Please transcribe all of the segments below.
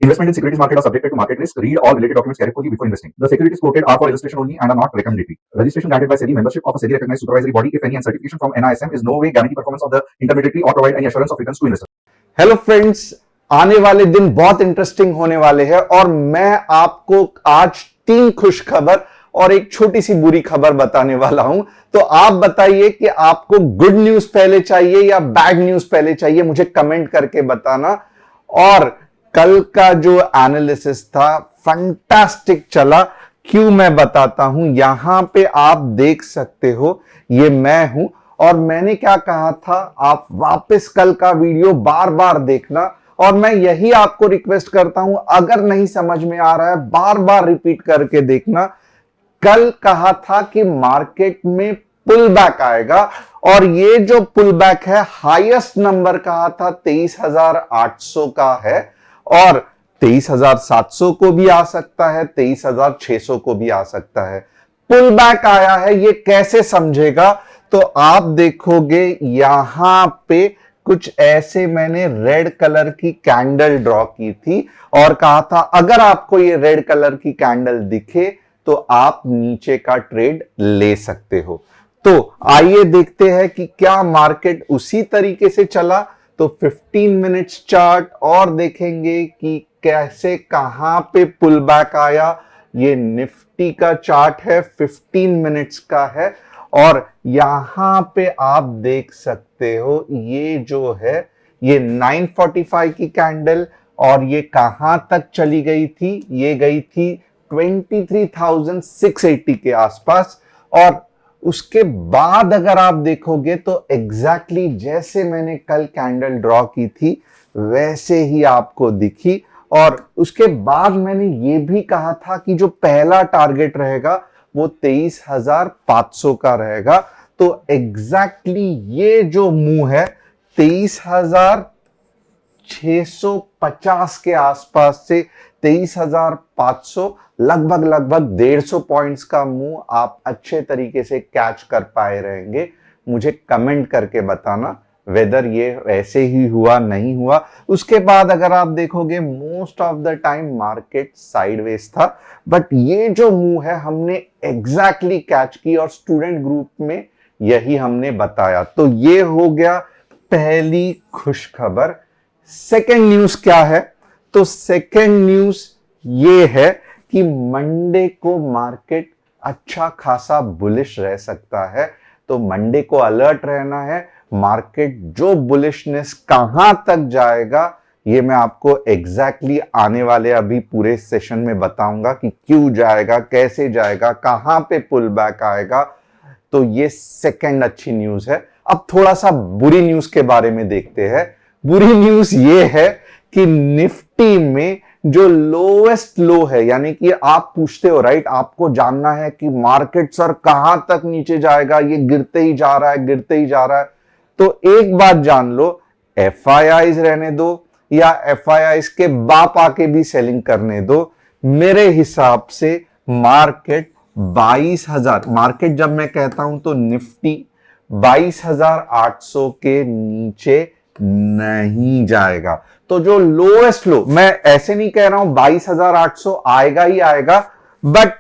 Investment in securities market are subjected to market risk. Read all related documents carefully before investing. The securities quoted are for illustration only and are not recommendatory. Registration granted by SEBI. Membership of a SEBI recognized supervisory body, if any, and certification from NISM is no way guarantee performance of the intermediary or provide any assurance of returns to investors. Hello friends, आने वाले दिन बहुत interesting होने वाले हैं और मैं आपको आज 3 खुश खबर और एक छोटी सी बुरी खबर बताने वाला हूं। तो आप बताइए कि आपको गुड न्यूज पहले चाहिए या बैड न्यूज पहले चाहिए, मुझे कमेंट करके बताना। और कल का जो एनालिसिस था फंटास्टिक चला, क्यों मैं बताता हूं। यहां पे आप देख सकते हो, ये मैं हूं और मैंने क्या कहा था, आप वापस कल का वीडियो बार बार देखना और मैं यही आपको रिक्वेस्ट करता हूं, अगर नहीं समझ में आ रहा है बार बार रिपीट करके देखना। कल कहा था कि मार्केट में पुल बैक आएगा और ये जो पुल बैक है हाईएस्ट नंबर कहा था 23,800 का है और 23,700 को भी आ सकता है, 23,600 को भी आ सकता है। पुल बैक आया है, ये कैसे समझेगा? तो आप देखोगे यहां पे कुछ ऐसे मैंने रेड कलर की कैंडल ड्रॉ की थी और कहा था अगर आपको ये रेड कलर की कैंडल दिखे तो आप नीचे का ट्रेड ले सकते हो। तो आइए देखते हैं कि क्या मार्केट उसी तरीके से चला। तो 15 मिनट्स चार्ट और देखेंगे कि कैसे कहां पे पुल बैक आया। ये निफ्टी का चार्ट है, 15 मिनट्स का है और यहां पे आप देख सकते हो ये जो है ये 945 की कैंडल और ये कहां तक चली गई थी, ये गई थी 23,680 के आसपास। और उसके बाद अगर आप देखोगे तो एग्जैक्टली जैसे मैंने कल कैंडल ड्रॉ की थी वैसे ही आपको दिखी। और उसके बाद मैंने ये भी कहा था कि जो पहला टारगेट रहेगा वो 23,500 का रहेगा। तो एग्जैक्टली ये जो मूव है 23,650 के आसपास से 23,500 लगभग 150 पॉइंट्स का मूव आप अच्छे तरीके से कैच कर पाए रहेंगे। मुझे कमेंट करके बताना वेदर ये ऐसे ही हुआ नहीं हुआ। उसके बाद अगर आप देखोगे most of the time market sideways था, बट ये जो मूव है हमने एग्जैक्टली कैच की और स्टूडेंट ग्रुप में यही हमने बताया। तो ये हो गया पहली खुश खबर। सेकेंड न्यूज क्या है? तो सेकेंड न्यूज ये है कि मंडे को मार्केट अच्छा खासा बुलिश रह सकता है। तो मंडे को अलर्ट रहना है। मार्केट जो बुलिशनेस कहां तक जाएगा ये मैं आपको एग्जैक्टली आने वाले अभी पूरे सेशन में बताऊंगा कि क्यों जाएगा, कैसे जाएगा, कहां पे पुल बैक आएगा। तो ये सेकंड अच्छी न्यूज है। अब थोड़ा सा बुरी न्यूज के बारे में देखते हैं। बुरी न्यूज ये है कि निफ्टी में जो लोएस्ट लो है, यानी कि आप पूछते हो राइट, आपको जानना है कि मार्केट सर कहां तक नीचे जाएगा, ये गिरते ही जा रहा है, गिरते ही जा रहा है। तो एक बात जान लो, एफआईआईज रहने दो या एफआईआईज के बाप आके भी सेलिंग करने दो, मेरे हिसाब से मार्केट 22,000, मार्केट जब मैं कहता हूं तो निफ्टी 22,800 के नीचे नहीं जाएगा। तो जो लोएस्ट लो, मैं ऐसे नहीं कह रहा हूं 22,800 आएगा ही आएगा, बट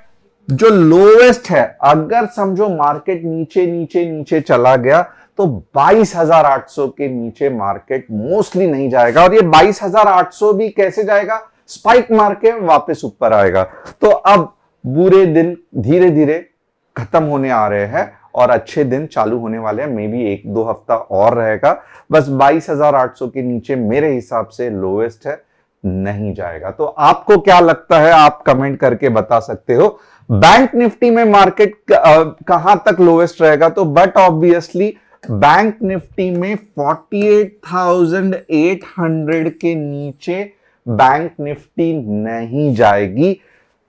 जो लोएस्ट है अगर समझो मार्केट नीचे नीचे नीचे चला गया तो 22,800 के नीचे मार्केट मोस्टली नहीं जाएगा। और ये 22,800 भी कैसे जाएगा, स्पाइक मार के वापस ऊपर आएगा। तो अब बुरे दिन धीरे धीरे खत्म होने आ रहे हैं और अच्छे दिन चालू होने वाले हैं। मे बी 1-2 हफ्ता और रहेगा। बस 22,800 के नीचे मेरे हिसाब से लोएस्ट है, नहीं जाएगा। तो आपको क्या लगता है, आप कमेंट करके बता सकते हो। बैंक निफ्टी में मार्केट कहां तक लोएस्ट रहेगा? तो बट ऑब्वियसली बैंक निफ्टी में 48,800 के नीचे बैंक निफ्टी नहीं जाएगी।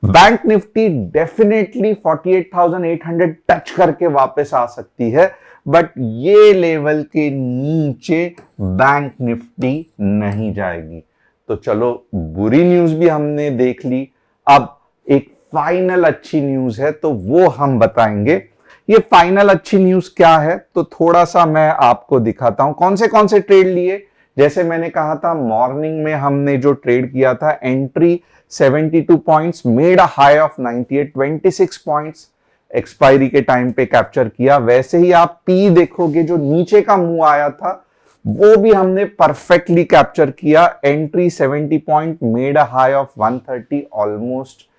बैंक निफ्टी डेफिनेटली 48,800 टच करके वापस आ सकती है, बट ये लेवल के नीचे बैंक निफ्टी नहीं जाएगी। तो चलो बुरी न्यूज भी हमने देख ली, अब एक फाइनल अच्छी न्यूज है तो वो हम बताएंगे। ये फाइनल अच्छी न्यूज क्या है तो थोड़ा सा मैं आपको दिखाता हूं। कौन से ट्रेड लिए, जैसे मैंने कहा था मॉर्निंग में हमने जो ट्रेड किया था, entry 72 points, made a high of 98, 26 points expiry के टाइम पे कैप्चर किया। वैसे ही आप पी देखोगे, जो नीचे का मुंह आया था वो भी हमने परफेक्टली कैप्चर किया। Entry 70 point, made a high of 130, almost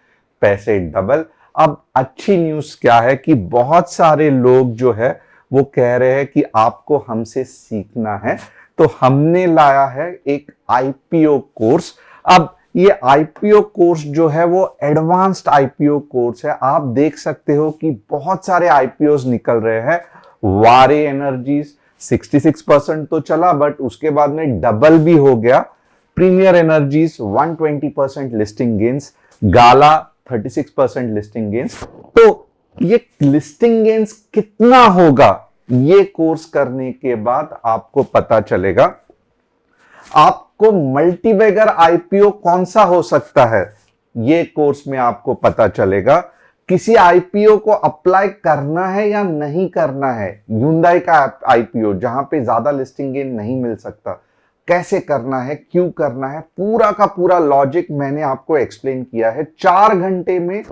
पैसे डबल। अब अच्छी न्यूज क्या है कि बहुत सारे लोग जो है वो कह रहे हैं कि आपको हमसे सीखना है, तो हमने लाया है एक आईपीओ कोर्स। अब ये आईपीओ कोर्स जो है वो एडवांस्ड आईपीओ कोर्स है। आप देख सकते हो कि बहुत सारे आईपीओ निकल रहे हैं। वारे एनर्जीज 66% तो चला, बट उसके बाद में डबल भी हो गया। प्रीमियर एनर्जीज 120% लिस्टिंग गेन्स, गाला 36% लिस्टिंग गेन्स। तो ये लिस्टिंग गेन्स कितना होगा ये कोर्स करने के बाद आपको पता चलेगा। आपको मल्टीबैगर आईपीओ कौन सा हो सकता है ये कोर्स में आपको पता चलेगा। किसी आईपीओ को अप्लाई करना है या नहीं करना है, Hyundai का आईपीओ जहां पे ज्यादा लिस्टिंग गेन नहीं मिल सकता, कैसे करना है, क्यों करना है, पूरा का पूरा लॉजिक मैंने आपको एक्सप्लेन किया है। 4 घंटे में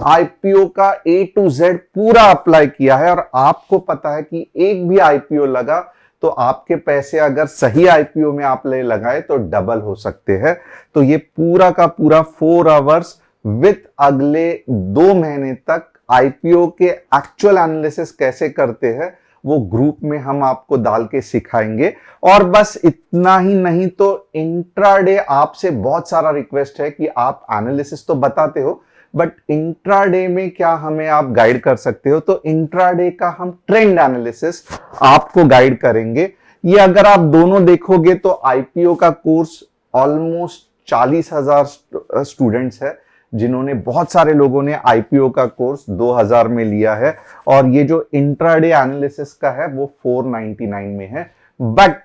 आईपीओ का A to Z पूरा अप्लाई किया है, और आपको पता है कि एक भी आईपीओ लगा तो आपके पैसे अगर सही आईपीओ में आप ले लगाए तो डबल हो सकते हैं। तो ये पूरा का पूरा 4 आवर्स विथ अगले 2 महीने तक आईपीओ के एक्चुअल एनालिसिस कैसे करते हैं वो ग्रुप में हम आपको डाल के सिखाएंगे। और बस इतना ही नहीं, तो इंट्राडे आपसे बहुत सारा रिक्वेस्ट है कि आप एनालिसिस तो बताते हो, बट इंट्राडे में क्या हमें आप गाइड कर सकते हो। तो इंट्राडे का हम ट्रेंड एनालिसिस आपको गाइड करेंगे। ये अगर आप दोनों देखोगे तो आईपीओ का कोर्स ऑलमोस्ट 40,000 स्टूडेंट्स है, जिन्होंने, बहुत सारे लोगों ने आईपीओ का कोर्स 2000 में लिया है, और ये जो इंट्राडे एनालिसिस का है वो 499 में है। बट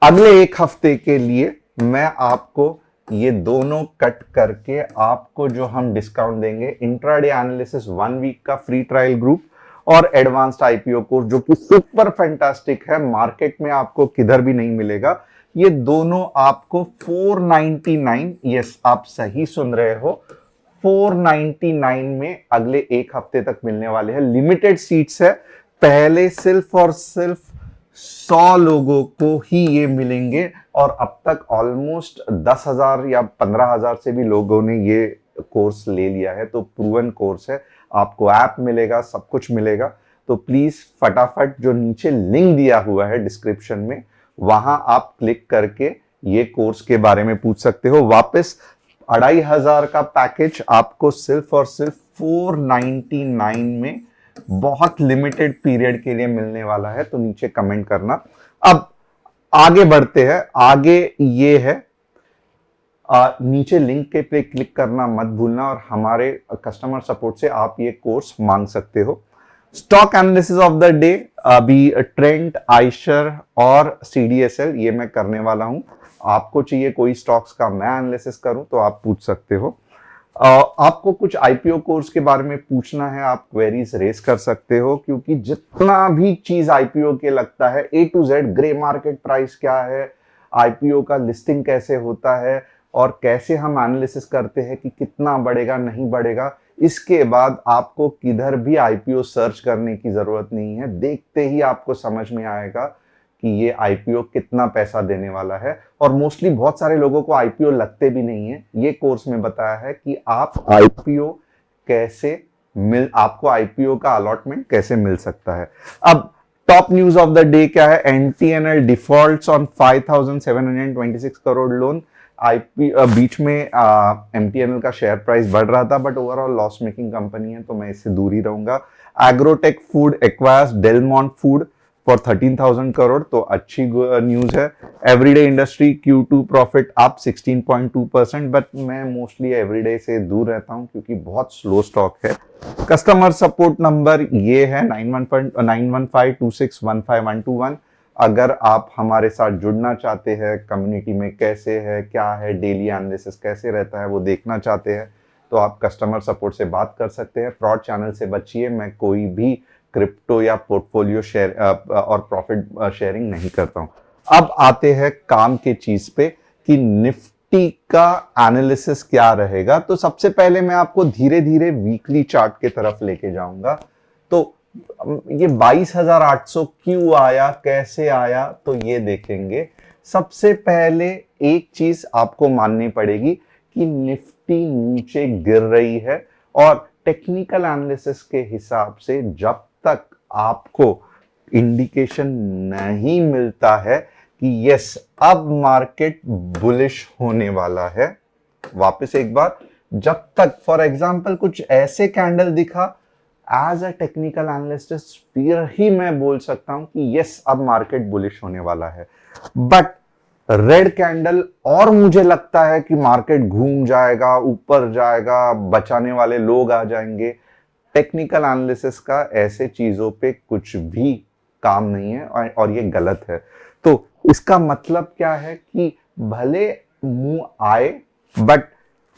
अगले एक हफ्ते के लिए मैं आपको ये दोनों कट करके आपको जो हम डिस्काउंट देंगे, इंट्राडे एनालिसिस 1 वीक का फ्री ट्रायल ग्रुप और एडवांस्ड आईपीओ कोर्स जो कि सुपर फैंटास्टिक है, मार्केट में आपको किधर भी नहीं मिलेगा, ये दोनों आपको 499, यस आप सही सुन रहे हो, 499 में अगले एक हफ्ते तक मिलने वाले हैं। लिमिटेड सीट्स है, पहले सिर्फ और सिर्फ 100 लोगों को ही ये मिलेंगे, और अब तक ऑलमोस्ट 10,000 या 15,000 से भी लोगों ने ये कोर्स ले लिया है। तो प्रूवन कोर्स है, आपको ऐप मिलेगा, सब कुछ मिलेगा। तो प्लीज फटाफट जो नीचे लिंक दिया हुआ है डिस्क्रिप्शन में, वहां आप क्लिक करके ये कोर्स के बारे में पूछ सकते हो। वापस 2,500 का पैकेज आपको सिर्फ और सिर्फ 499 में बहुत लिमिटेड पीरियड के लिए मिलने वाला है। तो नीचे कमेंट करना। अब आगे बढ़ते हैं। आगे ये है, नीचे लिंक के पे क्लिक करना मत भूलना, और हमारे कस्टमर सपोर्ट से आप ये कोर्स मांग सकते हो। Stock analysis of the day, अभी ट्रेंड, आइशर और सीडीएसएल ये मैं करने वाला हूं। आपको चाहिए कोई स्टॉक्स का मैं एनालिसिस करूं तो आप पूछ सकते हो। आपको कुछ आईपीओ कोर्स के बारे में पूछना है, आप क्वेरीज रेस कर सकते हो, क्योंकि जितना भी चीज आईपीओ के लगता है, A to Z, grey market price क्या है, आईपीओ का लिस्टिंग कैसे होता है, और कैसे हम एनालिसिस करते हैं कि कितना बढ़ेगा नहीं बढ़ेगा, इसके बाद आपको किधर भी आईपीओ सर्च करने की जरूरत नहीं है। देखते ही आपको समझ में आएगा कि ये आईपीओ कितना पैसा देने वाला है। और मोस्टली बहुत सारे लोगों को आईपीओ लगते भी नहीं है। ये कोर्स में बताया है कि आप आईपीओ कैसे आपको आईपीओ का अलॉटमेंट कैसे मिल सकता है। अब top news of the day क्या है, एनटीएनएल डिफॉल्ट्स ऑन 5,726 करोड़ लोन। बीच में एमटीएनएल का शेयर प्राइस बढ़ रहा था, but overall loss making company है तो मैं इससे दूर ही रहूंगा। Agrotech food acquires Del Monte food for 13,000 crore, तो अच्छी न्यूज है। Everyday industry Q2 profit up 16.2%, but मैं मोस्टली एवरीडे से दूर रहता हूं क्योंकि बहुत स्लो स्टॉक है। कस्टमर सपोर्ट नंबर ये है 9115261521। अगर आप हमारे साथ जुड़ना चाहते हैं, कम्युनिटी में कैसे है, क्या है, डेली एनालिसिस कैसे रहता है वो देखना चाहते हैं, तो आप कस्टमर सपोर्ट से बात कर सकते हैं। फ्रॉड चैनल से बचिए, मैं कोई भी क्रिप्टो या पोर्टफोलियो शेयर और प्रॉफिट शेयरिंग नहीं करता हूं। अब आते हैं काम के चीज पे कि निफ्टी का एनालिसिस क्या रहेगा। तो सबसे पहले मैं आपको धीरे धीरे वीकली चार्ट के तरफ लेके जाऊंगा। तो ये 22,800 क्यों आया, कैसे आया, तो ये देखेंगे। सबसे पहले एक चीज आपको माननी पड़ेगी कि निफ्टी नीचे गिर रही है, और टेक्निकल एनालिसिस के हिसाब से जब तक आपको इंडिकेशन नहीं मिलता है कि यस अब मार्केट बुलिश होने वाला है, वापस एक बार, जब तक फॉर एग्जांपल कुछ ऐसे कैंडल दिखा एज अ टेक्निकल एनालिस्ट फिर ही मैं बोल सकता हूं कि यस अब मार्केट बुलिश होने वाला है। बट रेड कैंडल और मुझे लगता है कि मार्केट घूम जाएगा, ऊपर जाएगा, बचाने वाले लोग आ जाएंगे, टेक्निकल एनालिसिस का ऐसे चीजों पे कुछ भी काम नहीं है और ये गलत है। तो इसका मतलब क्या है कि भले मुंह आए बट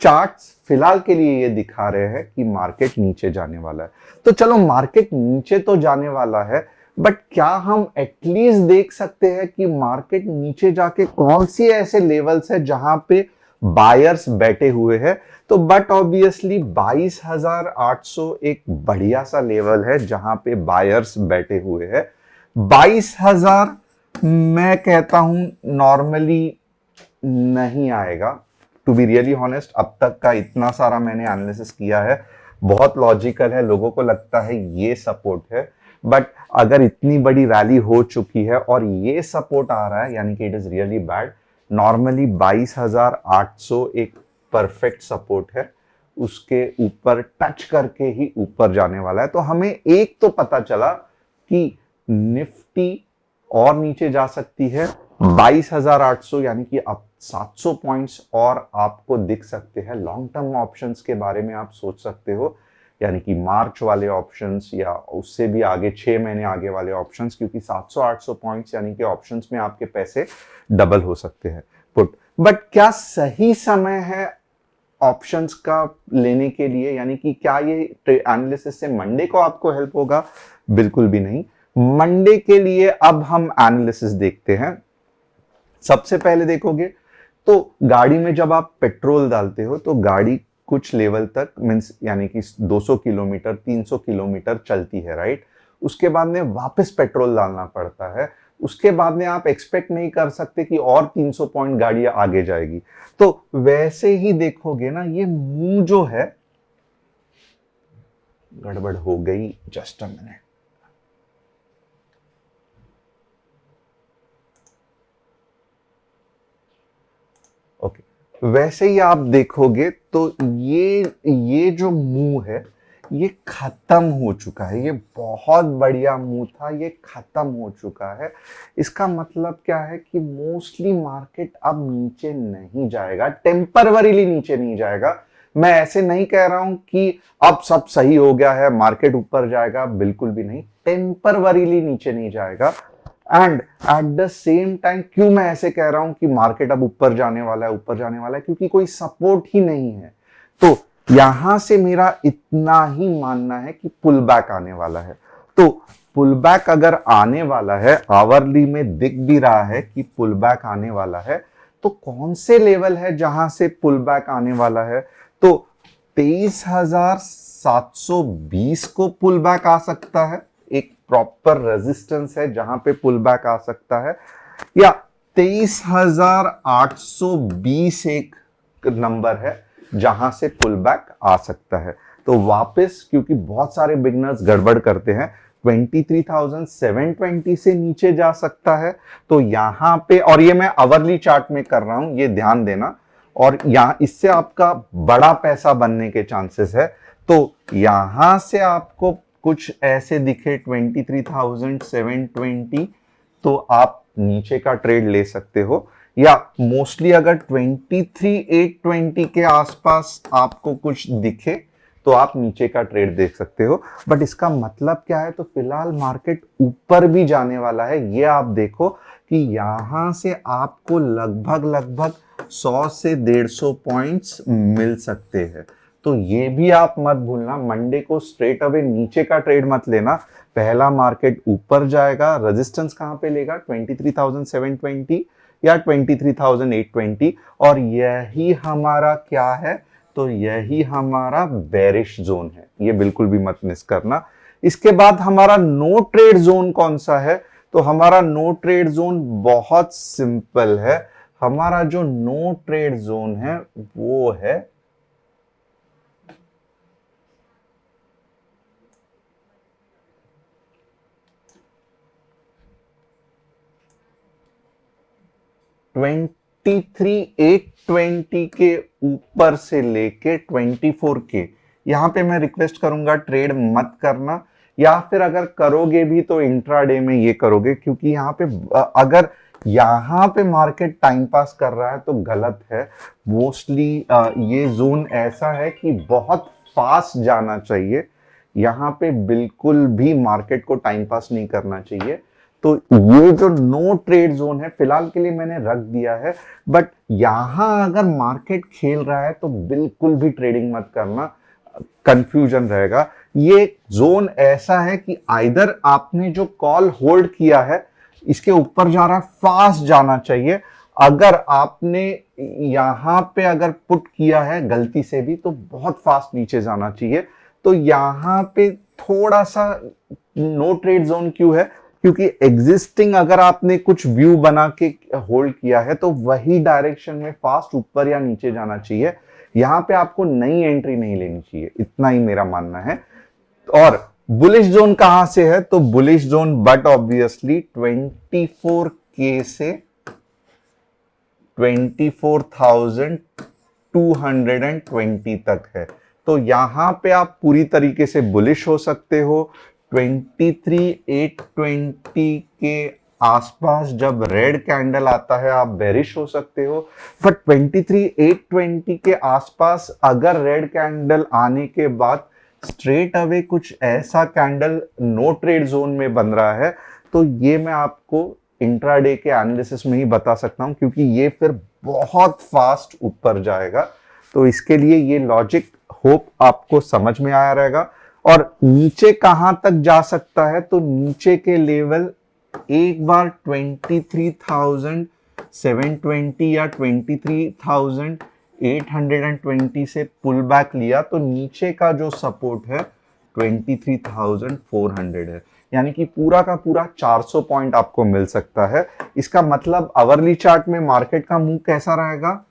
चार्ट्स फिलहाल के लिए ये दिखा रहे हैं कि मार्केट नीचे जाने वाला है। तो चलो मार्केट नीचे तो जाने वाला है, बट क्या हम एटलीस्ट देख सकते हैं कि मार्केट नीचे जाके कौन सी ऐसे लेवल्स है जहां पे बायर्स बैठे हुए हैं। तो बट ऑब्वियसली 22,800 एक बढ़िया सा लेवल है जहां पे बायर्स बैठे हुए हैं। 22,000 मैं कहता हूं नॉर्मली नहीं आएगा, टू बी रियली ऑनेस्ट। अब तक का इतना सारा मैंने एनालिसिस किया है, बहुत लॉजिकल है, लोगों को लगता है ये सपोर्ट है, बट अगर इतनी बड़ी रैली हो चुकी है और ये सपोर्ट आ रहा है यानी कि it is really bad. Normally 22,800 एक परफेक्ट सपोर्ट है, उसके ऊपर टच करके ही ऊपर जाने वाला है। तो हमें एक तो पता चला कि निफ्टी और नीचे जा सकती है 22,800 यानी कि अब 700 पॉइंट्स और आपको दिख सकते हैं। लॉन्ग टर्म ऑप्शंस के बारे में आप सोच सकते हो, यानी कि मार्च वाले ऑप्शंस या उससे भी आगे 6 महीने आगे वाले ऑप्शंस, क्योंकि 700-800 पॉइंट्स यानी कि ऑप्शंस में आपके पैसे डबल हो सकते हैं पुट। बट क्या सही समय है ऑप्शंस का लेने के लिए, यानी कि क्या ये एनालिसिस से मंडे को आपको हेल्प होगा? बिल्कुल भी नहीं। मंडे के लिए अब हम एनालिसिस देखते हैं। सबसे पहले देखोगे तो गाड़ी में जब आप पेट्रोल डालते हो तो गाड़ी कुछ लेवल तक मींस यानी कि 200 किलोमीटर 300 किलोमीटर चलती है, राइट। उसके बाद में वापस पेट्रोल डालना पड़ता है। उसके बाद में आप एक्सपेक्ट नहीं कर सकते कि और 300 पॉइंट गाड़ी आगे जाएगी। तो वैसे ही देखोगे ना, ये मुंह जो है, गड़बड़ हो गई, जस्ट अ मिनट। ओके, वैसे ही आप देखोगे तो ये जो मुंह है ये खत्म हो चुका है। ये बहुत बढ़िया मुंह था, ये खत्म हो चुका है। इसका मतलब क्या है कि मोस्टली मार्केट अब नीचे नहीं जाएगा, टेम्परवरीली नीचे नहीं जाएगा। मैं ऐसे नहीं कह रहा हूं कि अब सब सही हो गया है, मार्केट ऊपर जाएगा, बिल्कुल भी नहीं, टेम्परवरीली नीचे नहीं जाएगा। And at the same time क्यों मैं ऐसे कह रहा हूं कि मार्केट अब ऊपर जाने वाला है, ऊपर जाने वाला है, क्योंकि कोई सपोर्ट ही नहीं है। तो यहां से मेरा इतना ही मानना है कि पुल बैक आने वाला है। तो पुल बैक अगर आने वाला है, आवरली में दिख भी रहा है कि पुल बैक आने वाला है, तो कौन से लेवल है जहां से पुल बैक आने वाला है? तो 23,720 को पुल बैक आ सकता है, एक प्रॉपर रेजिस्टेंस है जहां पे पुल बैक आ सकता है, या 23,820 एक नंबर है जहां से पुल बैक आ सकता है। तो वापस, क्योंकि बहुत सारे बिगनर्स गड़बड़ करते हैं, 23,720 से नीचे जा सकता है। तो यहां पे, और ये मैं आवरली चार्ट में कर रहा हूं, ये ध्यान देना, और यहां इससे आपका बड़ा पैसा बनने के चांसेस है। तो यहां से आपको कुछ ऐसे दिखे 23,720, तो आप नीचे का ट्रेड ले सकते हो, या मोस्टली अगर 23,820 के आसपास आपको कुछ दिखे तो आप नीचे का ट्रेड देख सकते हो। बट इसका मतलब क्या है? तो फिलहाल मार्केट ऊपर भी जाने वाला है। ये आप देखो कि यहां से आपको लगभग 100 से 150 पॉइंट्स मिल सकते हैं। तो ये भी आप मत भूलना, मंडे को स्ट्रेट अवे नीचे का ट्रेड मत लेना। पहला मार्केट ऊपर जाएगा, रेजिस्टेंस कहां पे लेगा 23,720 या 23,820, और यही हमारा क्या है, तो यही हमारा बेरिश जोन है, ये बिल्कुल भी मत मिस करना। इसके बाद हमारा नो ट्रेड जोन कौन सा है, तो हमारा नो ट्रेड जोन बहुत सिंपल है। हमारा जो नो ट्रेड जोन है वो है 23,820 के ऊपर से लेके 24 के, यहां पे मैं रिक्वेस्ट करूंगा ट्रेड मत करना, या फिर अगर करोगे भी तो इंट्राडे में ये करोगे, क्योंकि यहाँ पे अगर यहाँ पे मार्केट टाइम पास कर रहा है तो गलत है। मोस्टली ये जोन ऐसा है कि बहुत फास्ट जाना चाहिए, यहाँ पे बिल्कुल भी मार्केट को टाइम पास नहीं करना चाहिए। तो ये जो नो ट्रेड जोन है फिलहाल के लिए मैंने रख दिया है, बट यहां अगर मार्केट खेल रहा है तो बिल्कुल भी ट्रेडिंग मत करना, कंफ्यूजन रहेगा। ये जोन ऐसा है कि आइदर आपने जो कॉल होल्ड किया है इसके ऊपर जा रहा है, फास्ट जाना चाहिए। अगर आपने यहां पे अगर पुट किया है गलती से भी तो बहुत फास्ट नीचे जाना चाहिए। तो यहां पे थोड़ा सा नो ट्रेड जोन क्यों है, क्योंकि एग्जिस्टिंग अगर आपने कुछ व्यू बना के होल्ड किया है तो वही डायरेक्शन में फास्ट ऊपर या नीचे जाना चाहिए, यहां पे आपको नई एंट्री नहीं लेनी चाहिए, इतना ही मेरा मानना है। और बुलिश जोन कहां से है, तो bullish zone but obviously 24K से 24,220 तक है। तो यहां पे आप पूरी तरीके से बुलिश हो सकते हो। 23,820 के आसपास जब रेड कैंडल आता है आप बेरिश हो सकते हो, बट 23,820 के आसपास अगर रेड कैंडल आने के बाद स्ट्रेट अवे कुछ ऐसा कैंडल नो ट्रेड जोन में बन रहा है, तो ये मैं आपको इंट्राडे के एनालिसिस में ही बता सकता हूं, क्योंकि ये फिर बहुत फास्ट ऊपर जाएगा। तो इसके लिए ये लॉजिक होप आपको समझ में आया रहेगा। और नीचे कहां तक जा सकता है, तो नीचे के लेवल एक बार 23,720 या 23,820 से पुल बैक लिया तो नीचे का जो सपोर्ट है 23,400 है, यानी कि पूरा का पूरा 400 पॉइंट आपको मिल सकता है। इसका मतलब आवरली चार्ट में मार्केट का मूव कैसा रहेगा,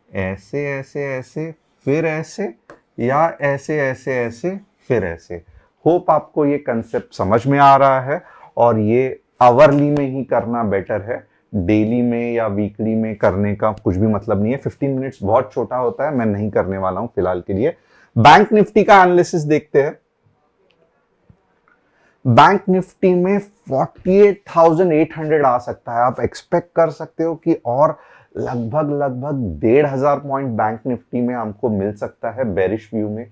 ऐसे ऐसे ऐसे फिर ऐसे, या ऐसे ऐसे ऐसे फिर ऐसे। होप आपको ये कंसेप्ट समझ में आ रहा है, और ये आवरली में ही करना बेटर है, डेली में या वीकली में करने का कुछ भी मतलब नहीं है। 15 मिनट्स बहुत छोटा होता है, मैं नहीं करने वाला हूं फिलहाल के लिए। बैंक निफ्टी का एनालिसिस देखते हैं। बैंक निफ्टी में 48,800 आ सकता है, आप एक्सपेक्ट कर सकते हो कि और लगभग 1,500 पॉइंट बैंक निफ्टी में हमको मिल सकता है, बेरिश व्यू में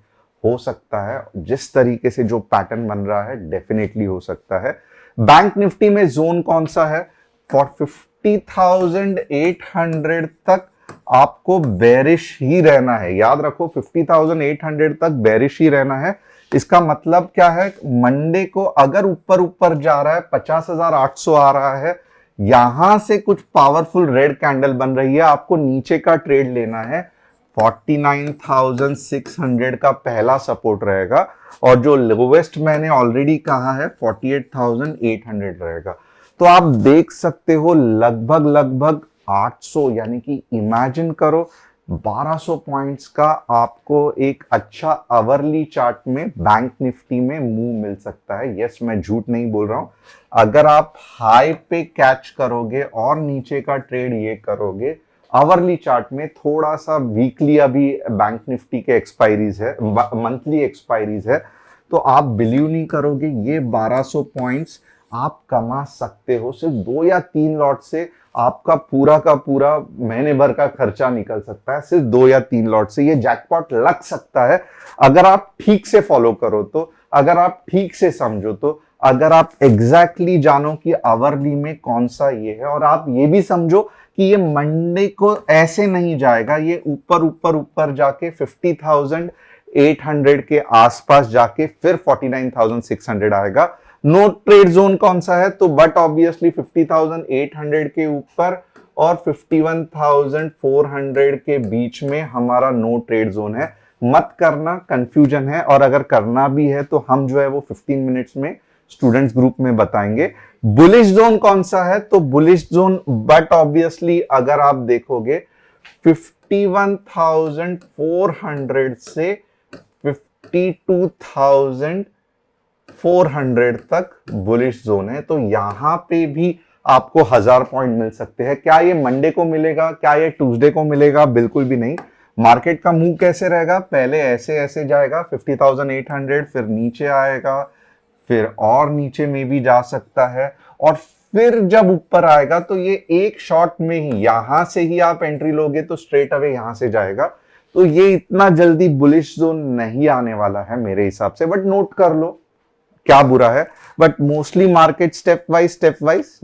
हो सकता है। जिस तरीके से जो पैटर्न बन रहा है डेफिनेटली हो सकता है। बैंक निफ्टी में जोन कौन सा है, फॉर 50,800 तक आपको बेरिश ही रहना है, याद रखो 50,800 तक बेरिश ही रहना है। इसका मतलब क्या है, मंडे को अगर ऊपर ऊपर जा रहा है 50,800 आ रहा है, यहां से कुछ पावरफुल रेड कैंडल बन रही है, आपको नीचे का ट्रेड लेना है। 49,600 का पहला सपोर्ट रहेगा, और जो लोवेस्ट मैंने ऑलरेडी कहा है 48,800 रहेगा। तो आप देख सकते हो लगभग 800, यानी कि इमेजिन करो 1200 पॉइंट्स का आपको एक अच्छा आवरली चार्ट में बैंक निफ्टी में मूव मिल सकता है। यस, मैं झूठ नहीं बोल रहा हूं। अगर आप हाई पे कैच करोगे और नीचे का ट्रेड ये करोगे, आवरली चार्ट में थोड़ा सा वीकली अभी बैंक निफ्टी के एक्सपायरीज है, मंथली एक्सपायरीज है, तो आप बिलीव नहीं करोगे ये 1200 पॉइंट्स आप कमा सकते हो सिर्फ 2 या 3 लॉट से। आपका पूरा का पूरा महीने भर का खर्चा निकल सकता है सिर्फ 2 या 3 लॉट से। ये जैकपॉट लग सकता है अगर आप ठीक से फॉलो करो तो, अगर आप ठीक से समझो तो, अगर आप एग्जैक्टली जानो कि आवरली में कौन सा ये है, और आप ये भी समझो कि ये मंडे को ऐसे नहीं जाएगा, ये ऊपर ऊपर ऊपर जाके 50,000 800 के आसपास जाके फिर 49,600 आएगा। नो ट्रेड जोन कौन सा है, तो बट ऑब्वियसली 50,800 के ऊपर और 51,400 के बीच में हमारा नो ट्रेड जोन है। मत करना, कंफ्यूजन है, और अगर करना भी है तो हम जो है वो 15 मिनट्स में स्टूडेंट्स ग्रुप में बताएंगे। बुलिश जोन कौन सा है, तो बुलिश जोन बट ऑब्वियसली अगर आप देखोगे 51,400 से 52,400 तक बुलिश जोन है। तो यहां पे भी आपको 1000 पॉइंट मिल सकते हैं। क्या ये मंडे को मिलेगा, क्या ये ट्यूसडे को मिलेगा? बिल्कुल भी नहीं। मार्केट का मूव कैसे रहेगा, पहले ऐसे ऐसे जाएगा 50,800, फिर नीचे आएगा, फिर और नीचे में भी जा सकता है, और फिर जब ऊपर आएगा तो ये एक शॉट में ही, यहां से ही आप एंट्री लोगे तो स्ट्रेट अवे यहां से जाएगा। तो ये इतना जल्दी बुलिश जोन नहीं आने वाला है मेरे हिसाब से, बट नोट कर लो, क्या बुरा है। But mostly market step wise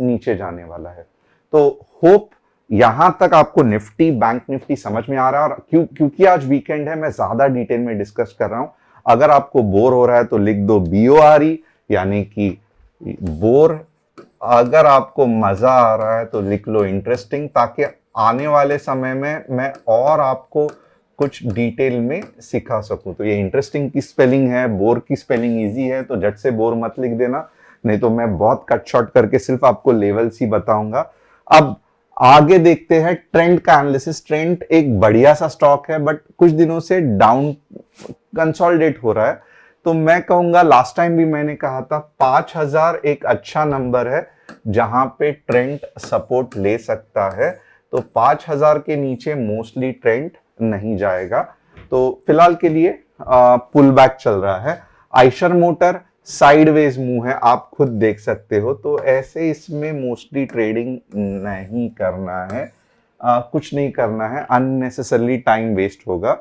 नीचे जाने वाला है। तो होप यहां तक आपको निफ्टी, बैंक निफ्टी समझ में आ रहा है। और क्योंकि आज वीकेंड है, मैं ज्यादा डिटेल में डिस्कस कर रहा हूं। अगर आपको बोर हो रहा है तो लिख दो BORE, यानी कि बोर। अगर आपको मजा आ रहा है तो लिख लो इंटरेस्टिंग, ताकि आने वाले समय में मैं और आपको कुछ डिटेल में सिखा सकूं। तो ये इंटरेस्टिंग की स्पेलिंग है, बोर की स्पेलिंग इजी है, तो झट से बोर मत लिख देना, नहीं तो मैं बहुत कट शॉर्ट करके सिर्फ आपको लेवल्स ही बताऊंगा। अब आगे देखते हैं ट्रेंड का एनालिसिस। ट्रेंड एक बढ़िया सा स्टॉक है, बट कुछ दिनों से डाउन कंसोलिडेट हो रहा है। तो मैं कहूंगा, लास्ट टाइम भी मैंने कहा था 5000 एक अच्छा नंबर है जहां पे ट्रेंड सपोर्ट ले सकता है। तो 5000 के नीचे मोस्टली ट्रेंड नहीं जाएगा। तो फिलहाल के लिए पुल बैक चल रहा है। आइशर मोटर साइडवेज मूव है, आप खुद देख सकते हो। तो ऐसे इसमें मोस्टली ट्रेडिंग नहीं करना है, कुछ नहीं करना है, अननेसेसरली टाइम वेस्ट होगा।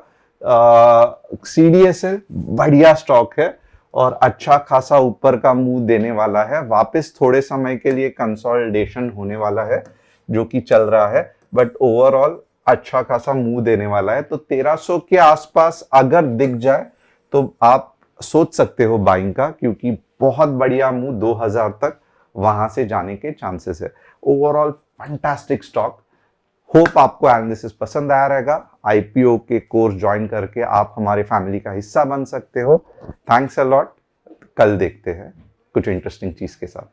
CDSL बढ़िया स्टॉक है और अच्छा खासा ऊपर का मूव देने वाला है। वापस थोड़े समय के लिए कंसोलिडेशन होने वाला है जो कि चल रहा है, बट ओवरऑल अच्छा खासा मूव देने वाला है। तो 1300 के आसपास अगर दिख जाए तो आप सोच सकते हो बाइंग का, क्योंकि बहुत बढ़िया मूव 2000 तक वहां से जाने के चांसेस है। Overall fantastic stock. होप आपको एनालिसिस पसंद आया रहेगा। IPO के कोर्स ज्वाइन करके आप हमारे फैमिली का हिस्सा बन सकते हो। Thanks a lot. कल देखते हैं कुछ इंटरेस्टिंग चीज के साथ।